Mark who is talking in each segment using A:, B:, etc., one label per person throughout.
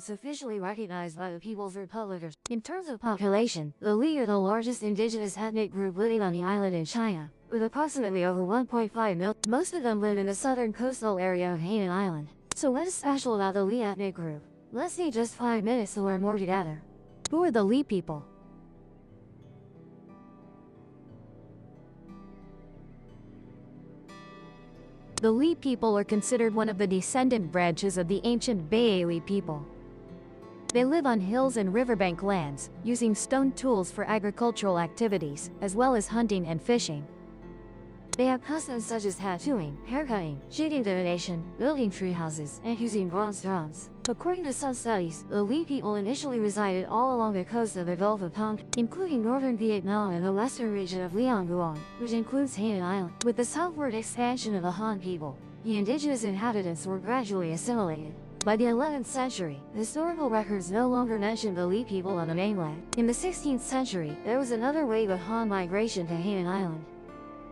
A: groups officially recognized by the People's Republic of. In terms of population, the Li are the largest indigenous ethnic group living on the island in China, with approximately over 1.5 million. Most of them live in the southern coastal area of Hainan Island. So what is special about the Li ethnic group? Let's take just 5 minutes to learn more together. Who are the Li people? The Li people are considered one of the descendant branches of the ancient Baili people. They live on hills and riverbank lands, using stone tools for agricultural activities, as well as hunting and fishing. They have customs such as tattooing, haircutting, shading divination, building tree houses, and using bronze drums. According to some studies, the Li people initially resided all along the coast of the Gulf of Tonkin, including northern Vietnam and the western region of Liang, which includes Hainan Island. With the southward expansion of the Han people, the indigenous inhabitants were gradually assimilated. By the 11th century, historical records no longer mention the Li people on the mainland. In the 16th century, there was another wave of Han migration to Hainan Island,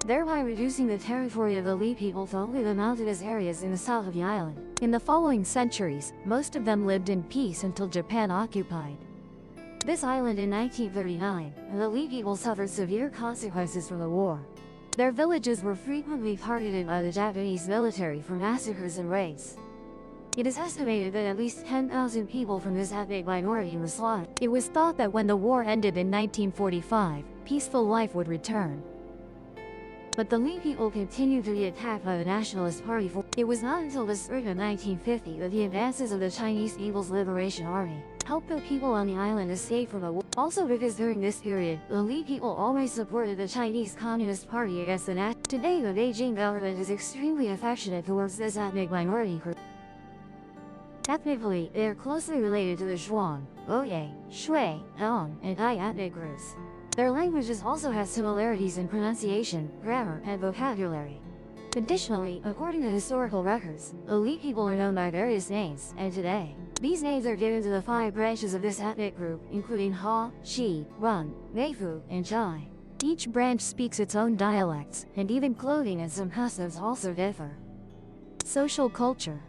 A: thereby reducing the territory of the Li people to only the mountainous areas in the south of the island. In the following centuries, most of them lived in peace until Japan occupied this island in 1939, and the Li people suffered severe consequences from the war. Their villages were frequently targeted by the Japanese military for massacres and raids. It is estimated that at least 10,000 people from this ethnic minority were slaughtered. It was thought that when the war ended in 1945, peaceful life would return. But the Li people continued to be attacked by the Nationalist Party. It was not until the spring of 1950 that the advances of the Chinese People's Liberation Army helped the people on the island escape from the war. Also because during this period, the Li people always supported the Chinese Communist Party against the Nat. Today the Beijing government is extremely affectionate towards this ethnic minority group. Ethnically, they are closely related to the Zhuang, Oye, Shui, Han, and Ai ethnic groups. Their languages also have similarities in pronunciation, grammar, and vocabulary. Additionally, according to historical records, the Li people are known by various names, and today, these names are given to the 5 branches of this ethnic group, including Ha, Shi, Run, Meifu, and Zhai. Each branch speaks its own dialects, and even clothing and some customs also differ. Social culture.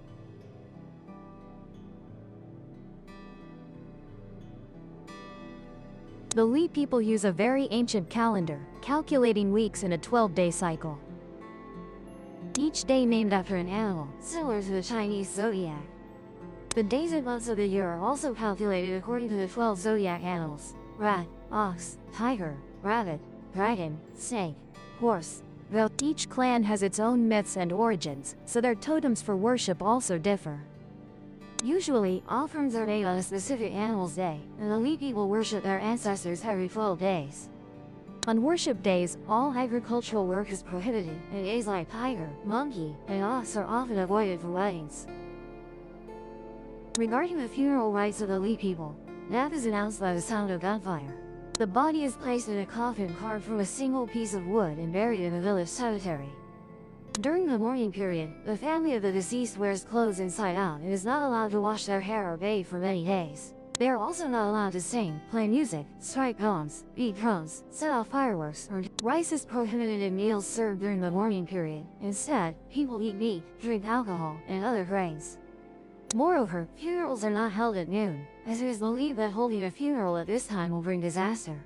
A: The Li people use a very ancient calendar, calculating weeks in a 12-day cycle. Each day named after an animal, similar to the Chinese zodiac. The days and months of the year are also calculated according to the 12 zodiac animals: rat, ox, tiger, rabbit, dragon, snake, horse, goat. Each clan has its own myths and origins, so their totems for worship also differ. Usually, offerings are made on a specific animal's day, and the Li people worship their ancestors every 12 days. On worship days, all agricultural work is prohibited, and days like tiger, monkey, and ox are often avoided for weddings. Regarding the funeral rites of the Li people, death is announced by the sound of gunfire. The body is placed in a coffin carved from a single piece of wood and buried in the village cemetery. During the mourning period, the family of the deceased wears clothes inside out and is not allowed to wash their hair or bathe for many days. They are also not allowed to sing, play music, strike gongs, beat drums, set off fireworks, or rice is prohibited in meals served during the mourning period. Instead, people eat meat, drink alcohol, and other grains. Moreover, funerals are not held at noon, as it is believed that holding a funeral at this time will bring disaster.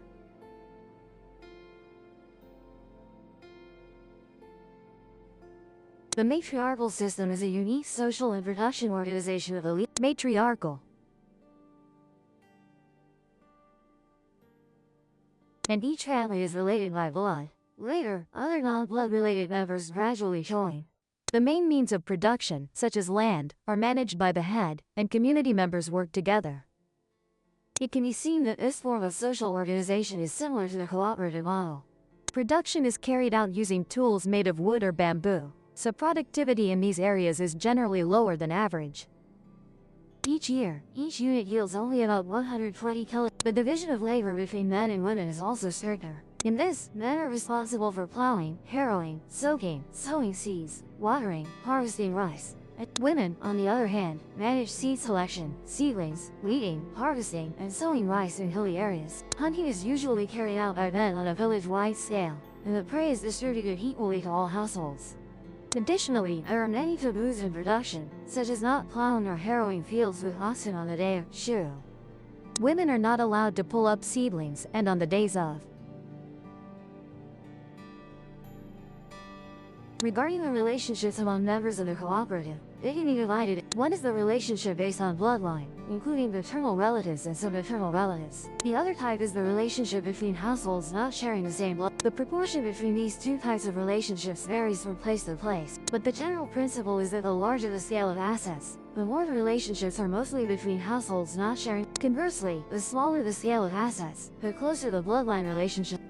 A: The matriarchal system is a unique social and production organization of the Li. Matriarchal. And each family is related by blood. Later, other non-blood related members gradually join. The main means of production, such as land, are managed by the head, and community members work together. It can be seen that this form of social organization is similar to the cooperative model. Production is carried out using tools made of wood or bamboo, so productivity in these areas is generally lower than average. Each year, each unit yields only about 120 kilograms. The division of labor between men and women is also stricter. In this, men are responsible for plowing, harrowing, soaking, sowing seeds, watering, harvesting rice. And women, on the other hand, manage seed selection, seedlings, weeding, harvesting, and sowing rice in hilly areas. Hunting is usually carried out by men on a village-wide scale, and the prey is distributed equally to all households. Additionally, there are many taboos in production, such as not plowing or harrowing fields with oxen on the day of Shu. Women are not allowed to pull up seedlings and on the days of. Regarding the relationships among members of the cooperative, they can be divided. One is the relationship based on bloodline, including paternal relatives and some maternal relatives. The other type is the relationship between households not sharing the same blood. The proportion between these two types of relationships varies from place to place, but the general principle is that the larger the scale of assets, the more the relationships are mostly between households not sharing. Conversely, the smaller the scale of assets, the closer the bloodline relationship.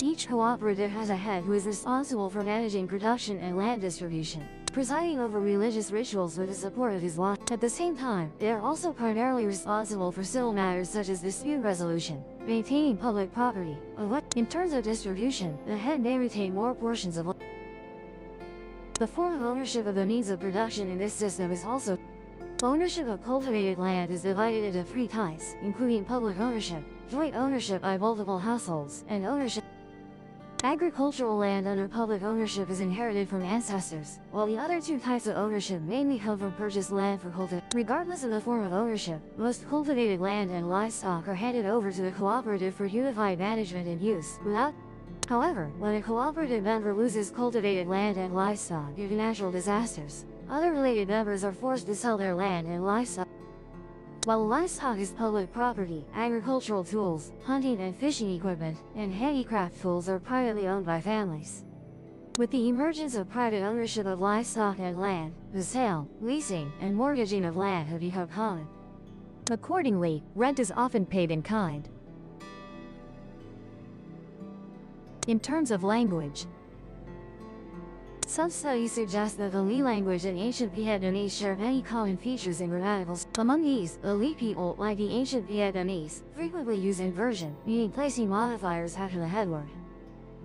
A: Each cooperative has a head who is responsible for managing production and land distribution, presiding over religious rituals with the support of his lot. At the same time, they are also primarily responsible for civil matters such as dispute resolution, maintaining public property, or what, in terms of distribution, the head may retain more portions of land. The form of ownership of the means of production in this system is also. Ownership of cultivated land is divided into three types, including public ownership, joint ownership by multiple households, and ownership. Agricultural land under public ownership is inherited from ancestors, while the other two types of ownership mainly come from purchased land for cultivation. Regardless of the form of ownership, most cultivated land and livestock are handed over to the cooperative for unified management and use, However, when a cooperative member loses cultivated land and livestock due to natural disasters, other related members are forced to sell their land and livestock. While livestock is public property, agricultural tools, hunting and fishing equipment, and handicraft tools are privately owned by families. With the emergence of private ownership of livestock and land, the sale, leasing, and mortgaging of land have become common. Accordingly, rent is often paid in kind. In terms of language, some studies suggest that the Li language and ancient Vietnamese share many common features in grammaticals. Among these, the Li people, like the ancient Vietnamese, frequently use inversion, meaning placing modifiers after the headword.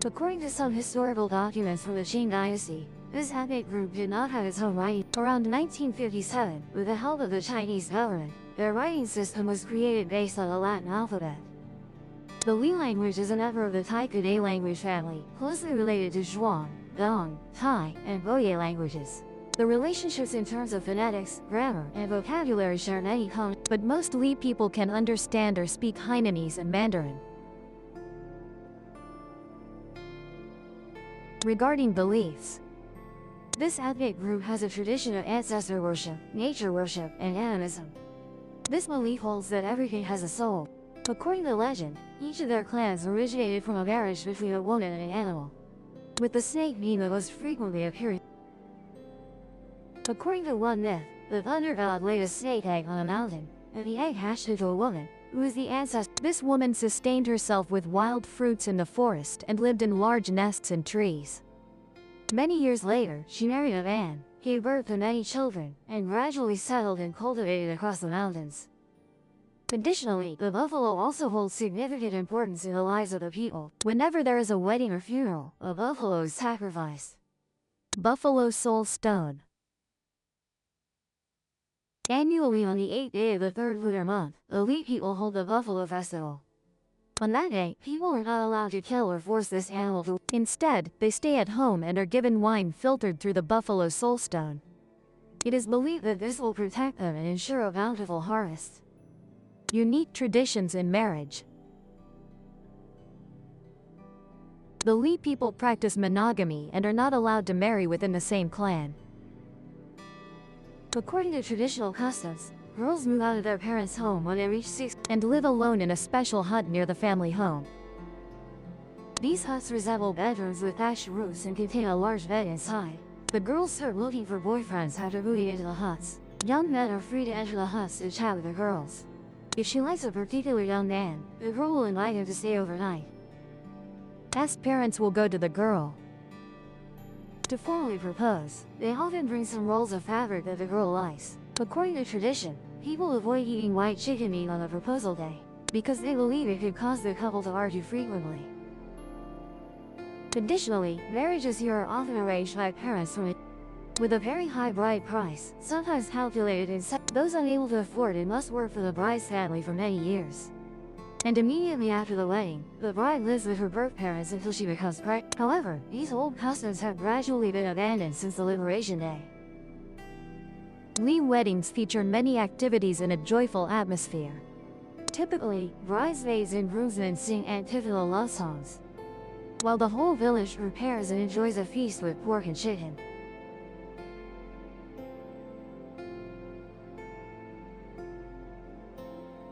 A: According to some historical documents from the Qing dynasty, this ethnic group did not have its own writing. Around 1957, with the help of the Chinese government, their writing system was created based on the Latin alphabet. The Li language is a member of the Tai-Kadai language family, closely related to Zhuang, Dong, Thai, and Boye languages. The relationships in terms of phonetics, grammar, and vocabulary share many common, but most Li people can understand or speak Hainanese and Mandarin. Regarding beliefs, this ethnic group has a tradition of ancestor worship, nature worship, and animism. This belief holds that everything has a soul. According to legend, each of their clans originated from a marriage between a woman and an animal, with the snake being the most frequently appearing. According to one myth, the thunder god laid a snake egg on a mountain, and the egg hatched into a woman, who is the ancestor. This woman sustained herself with wild fruits in the forest and lived in large nests in trees. Many years later, she married a man, gave birth to many children, and gradually settled and cultivated across the mountains. Additionally, the buffalo also holds significant importance in the lives of the people. Whenever there is a wedding or funeral, a buffalo is sacrificed. Buffalo Soul Stone. Annually on the 8th day of the 3rd lunar month, the Li people hold the Buffalo Festival. On that day, people are not allowed to kill or force this animal to. Instead, they stay at home and are given wine filtered through the Buffalo Soul Stone. It is believed that this will protect them and ensure a bountiful harvest. Unique traditions in marriage. The Li people practice monogamy and are not allowed to marry within the same clan. According to traditional customs, girls move out of their parents' home when they reach 6 and live alone in a special hut near the family home. These huts resemble bedrooms with thatched roofs and contain a large bed inside. The girls start looking for boyfriends after moving into the huts. Young men are free to enter the huts to chat with the girls. If she likes a particular young man, the girl will invite him to stay overnight. Past parents will go to the girl to formally propose. They often bring some rolls of fabric that the girl likes. According to tradition, people avoid eating white chicken meat on the proposal day, because they believe it could cause the couple to argue frequently. Additionally, marriages here are often arranged by parents from with a very high bride price, sometimes calculated in those unable to afford it must work for the bride's family for many years. And immediately after the wedding, the bride lives with her birth parents until she becomes pregnant. However, these old customs have gradually been abandoned since the Liberation Day. Li weddings feature many activities in a joyful atmosphere. Typically, bridesmaids and groomsmen sing antiphonal love songs, while the whole village prepares and enjoys a feast with pork and chicken.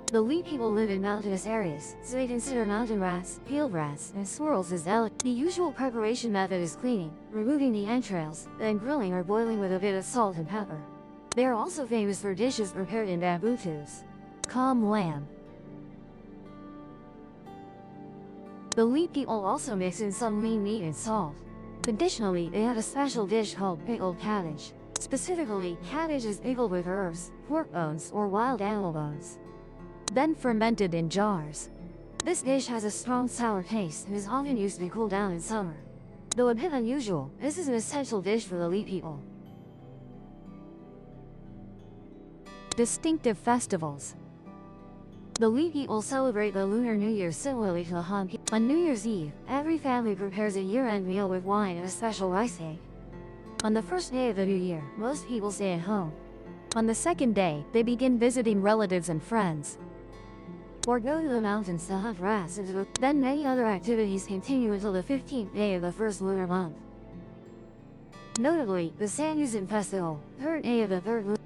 A: The Li people live in mountainous areas, so they consider mountain rats, field rats, and squirrels as delicate. The usual preparation method is cleaning, removing the entrails, then grilling or boiling with a bit of salt and pepper. They are also famous for dishes prepared in bamboo tubes. Calm lamb. The Li people also mix in some lean meat and salt. Additionally, they have a special dish called pickled cabbage. Specifically, cabbage is pickled with herbs, pork bones, or wild animal bones, then fermented in jars. This dish has a strong sour taste and is often used to cool down in summer. Though a bit unusual, this is an essential dish for the Li people. Distinctive festivals. The Li people celebrate the Lunar New Year similarly to the Han people. On New Year's Eve, every family prepares a year-end meal with wine and a special rice cake. On the first day of the new year, most people stay at home. On the second day, they begin visiting relatives and friends, or go to the mountains to hunt rats and then many other activities continue until the 15th day of the first lunar month. Notably, the Sanyusen Festival, third day of the third lunar.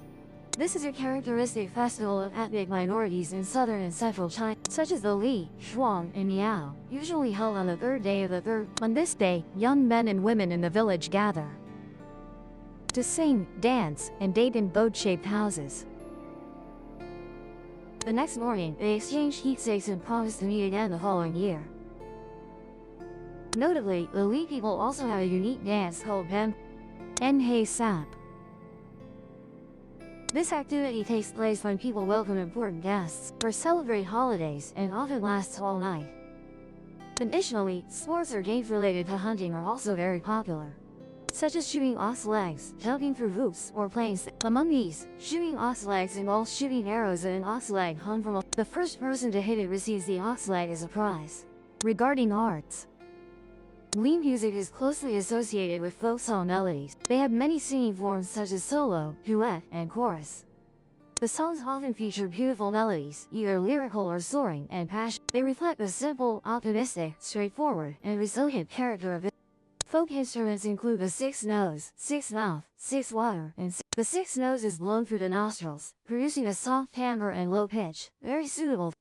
A: This is a characteristic festival of ethnic minorities in southern and central China, such as the Li, Shuang, and Miao, usually held on the third day of the third. On this day, young men and women in the village gather to sing, dance, and date in boat-shaped houses. The next morning, they exchange keepsakes and promise to meet again the following year. Notably, the Li people also have a unique dance called Enhei Sap. This activity takes place when people welcome important guests or celebrate holidays and often lasts all night. Additionally, sports or games related to hunting are also very popular, such as shooting ox legs, jumping through hoops, or playing. Among these, shooting ox legs involves shooting arrows at an ox leg hung from the first person to hit it receives the ox leg as a prize. Regarding arts, Li music is closely associated with folk song melodies. They have many singing forms such as solo, duet, and chorus. The songs often feature beautiful melodies, either lyrical or soaring, and passion. They reflect the simple, optimistic, straightforward, and resilient character of it. Folk instruments include the six nose, six mouth, six water, and the six nose is blown through the nostrils, producing a soft timbre and low pitch, very suitable.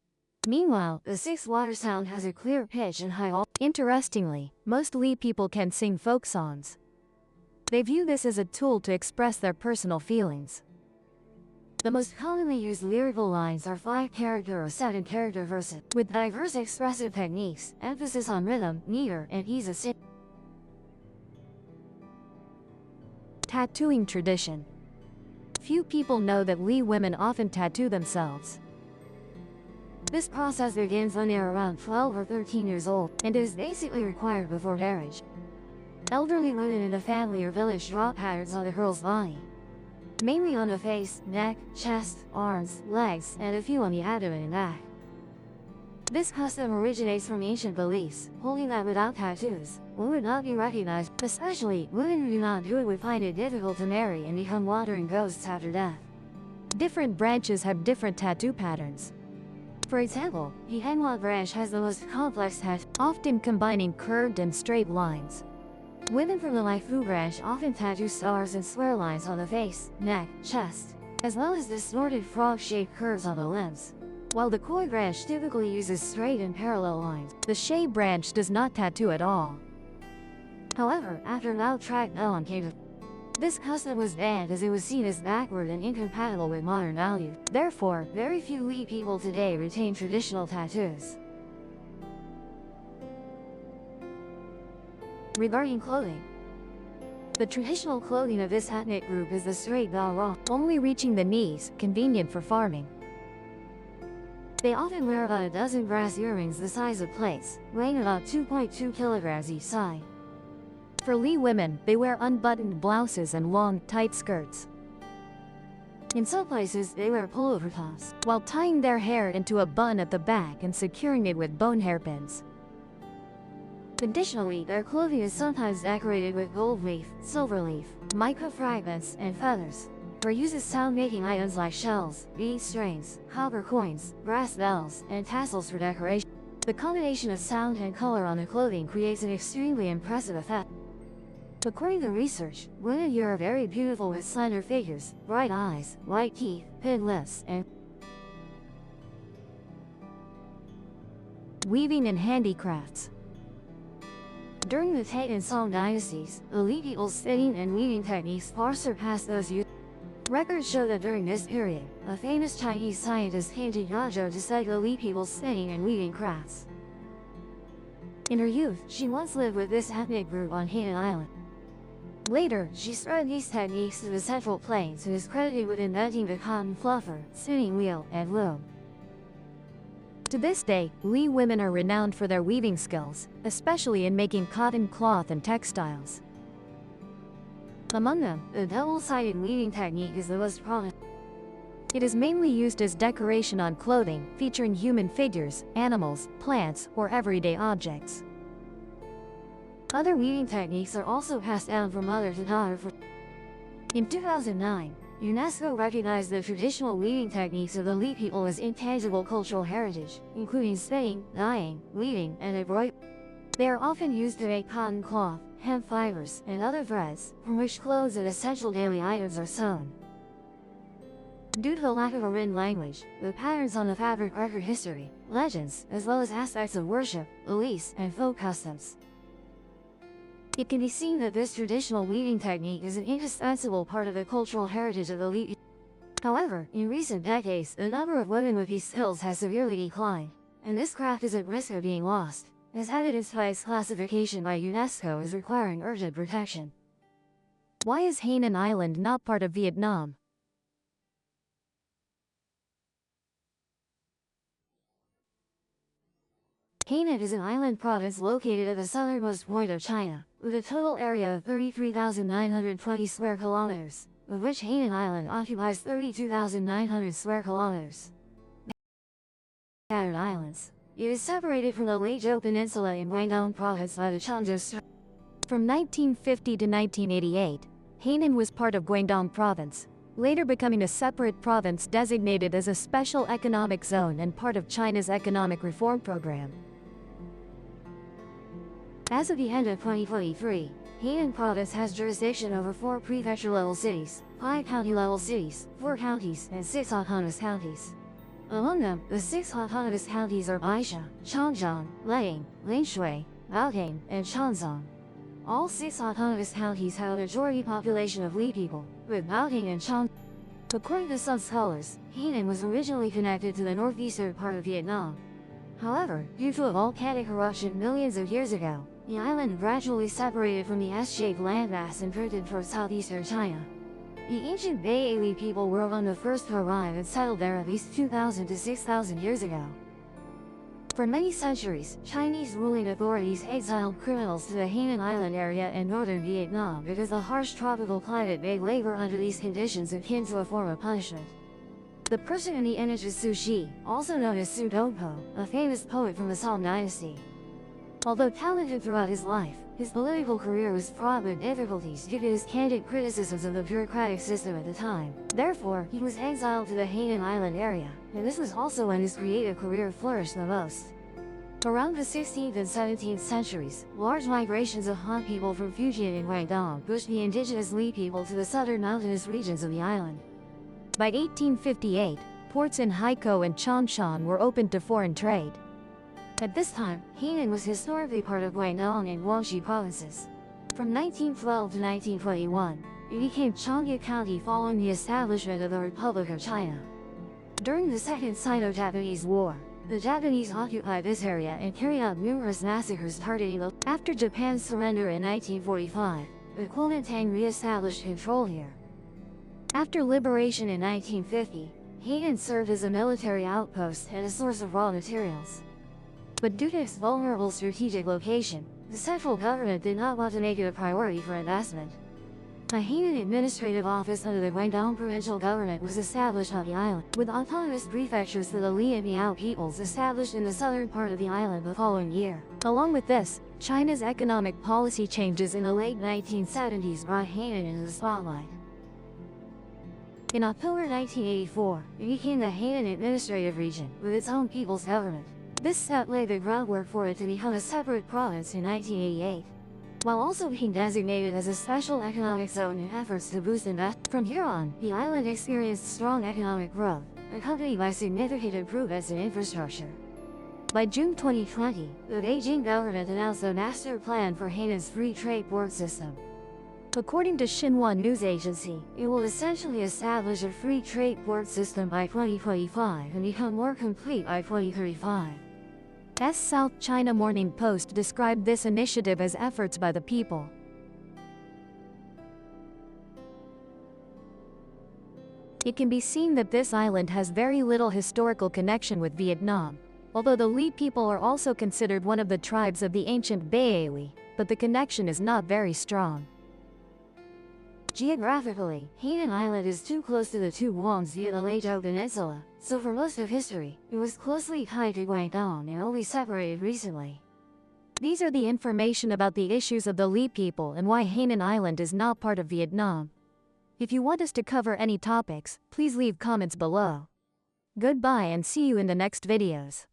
A: Meanwhile, the six water sound has a clear pitch and high. Interestingly, most Li people can sing folk songs. They view this as a tool to express their personal feelings. The most commonly used lyrical lines are 5-character or 7-character verses, with diverse expressive techniques, emphasis on rhythm, meter, and ease of singing. Tattooing tradition. Few people know that Li women often tattoo themselves. This process begins when they are around 12 or 13 years old, and is basically required before marriage. Elderly women in the family or village draw patterns on the girl's body, mainly on the face, neck, chest, arms, legs, and a few on the abdomen and back. This custom originates from ancient beliefs, holding that without tattoos, one would not be recognized. Especially, women who do not do it would find it difficult to marry and become wandering ghosts after death. Different branches have different tattoo patterns. For example, the Hainan branch has the most complex tattoo, often combining curved and straight lines. Women from the Laifu branch often tattoo stars and square lines on the face, neck, chest, as well as distorted frog-shaped curves on the limbs. While the Khoi branch typically uses straight and parallel lines, the Shay branch does not tattoo at all. However, after Lao Trak Melon came to, this custom was banned as it was seen as backward and incompatible with modern values. Therefore, very few Li people today retain traditional tattoos. Regarding clothing, the traditional clothing of this ethnic group is the straight bao, only reaching the knees, convenient for farming. They often wear about a dozen brass earrings the size of plates, weighing about 2.2 kilograms each side. For Li women, they wear unbuttoned blouses and long, tight skirts. In some places, they wear pullover tops, while tying their hair into a bun at the back and securing it with bone hairpins. Additionally, their clothing is sometimes decorated with gold leaf, silver leaf, microfragments, and feathers, or uses sound-making items like shells, bead strings, copper coins, brass bells, and tassels for decoration. The combination of sound and color on the clothing creates an extremely impressive effect. According to research, women here are very beautiful with slender figures, bright eyes, white teeth, thin lips, and weaving and handicrafts. During the Tate and Song dynasties, the Li people's spinning and weaving techniques far surpassed those used. Records show that during this period, a famous Chinese scientist came to Yangzhou to study the Li people's spinning and weaving crafts. In her youth, she once lived with this ethnic group on Hainan Island. Later, she spread these techniques to the Central Plains and is credited with inventing the cotton fluffer, spinning wheel, and loom. To this day, Li women are renowned for their weaving skills, especially in making cotton cloth and textiles. Among them, the double-sided weaving technique is the most prominent. It is mainly used as decoration on clothing, featuring human figures, animals, plants, or everyday objects. Other weaving techniques are also passed down from mother to daughter. In 2009, UNESCO recognized the traditional weaving techniques of the Li people as intangible cultural heritage, including spinning, dyeing, weaving, and embroidery. They are often used to make cotton cloth, hemp fibers, and other threads, from which clothes and essential daily items are sewn. Due to the lack of a written language, the patterns on the fabric record history, legends, as well as aspects of worship, beliefs, and folk customs. It can be seen that this traditional weaving technique is an indispensable part of the cultural heritage of the Li. However, in recent decades, the number of women with these skills has severely declined, and this craft is at risk of being lost, as evidenced by its classification by UNESCO as requiring urgent protection. Why is Hainan Island not part of Vietnam? Hainan is an island province located at the southernmost point of China, with a total area of 33,920 square kilometers, of which Hainan Island occupies 32,900 square kilometers. Scattered islands. It is separated from the Lake Zhou Peninsula in Guangdong Province by the Changzhou Strait. From 1950 to 1988, Hainan was part of Guangdong Province, later becoming a separate province designated as a special economic zone and part of China's economic reform program. As of the end of 2023, Hainan Province has jurisdiction over 4 prefecture-level cities, 5 county-level cities, 4 counties, and 6 autonomous counties. Among them, the 6 autonomous counties are Baisha, Changjiang, Leying, Lingshui, Baoting, and Shanzong. All 6 autonomous counties have a majority population of Li people, with Baoting and Chang. According to some scholars, Hainan was originally connected to the northeastern part of Vietnam. However, due to a volcanic eruption millions of years ago, the island gradually separated from the S-shaped landmass and drifted towards southeastern China. The ancient Baili people were among the first to arrive and settled there at least 2,000 to 6,000 years ago. For many centuries, Chinese ruling authorities exiled criminals to the Hainan Island area in northern Vietnam because the harsh tropical climate made labor under these conditions akin to a form of punishment. The person in the image is Su Shi, also known as Su Dongpo, a famous poet from the Song dynasty. Although talented throughout his life, his political career was fraught with difficulties due to his candid criticisms of the bureaucratic system at the time. Therefore, he was exiled to the Hainan Island area, and this was also when his creative career flourished the most. Around the 16th and 17th centuries, large migrations of Han people from Fujian and Guangdong pushed the indigenous Li people to the southern mountainous regions of the island. By 1858, ports in Haikou and Changshan were opened to foreign trade. At this time, Hainan was historically part of Guangdong and Guangxi provinces. From 1912 to 1921, it became Changde County following the establishment of the Republic of China. During the Second Sino-Japanese War, the Japanese occupied this area and carried out numerous massacres targeting the. After Japan's surrender in 1945, the Kuomintang re-established control here. After liberation in 1950, Hainan served as a military outpost and a source of raw materials. But due to its vulnerable strategic location, the central government did not want to make it a priority for investment. A Hainan administrative office under the Guangdong provincial government was established on the island, with autonomous prefectures for the Li and Miao peoples established in the southern part of the island the following year. Along with this, China's economic policy changes in the late 1970s brought Hainan into the spotlight. In October 1984, it became the Hainan Administrative Region, with its own people's government. This step laid the groundwork for it to become a separate province in 1988. While also being designated as a special economic zone in efforts to boost investment. From here on, the island experienced strong economic growth, accompanied by significant improvements in infrastructure. By June 2020, the Beijing government announced a master plan for Hainan's free trade port system. According to Xinhua news agency, it will essentially establish a free trade port system by 2025 and become more complete by 2035. South China Morning Post described this initiative as efforts by the people. It can be seen that this island has very little historical connection with Vietnam, although the Li people are also considered one of the tribes of the ancient Baili, but the connection is not very strong. Geographically, Hainan Island is too close to the two Guams via the Leizhou Peninsula, so for most of history, it was closely tied to Guangdong and only separated recently. These are the information about the issues of the Li people and why Hainan Island is not part of Vietnam. If you want us to cover any topics, please leave comments below. Goodbye and see you in the next videos.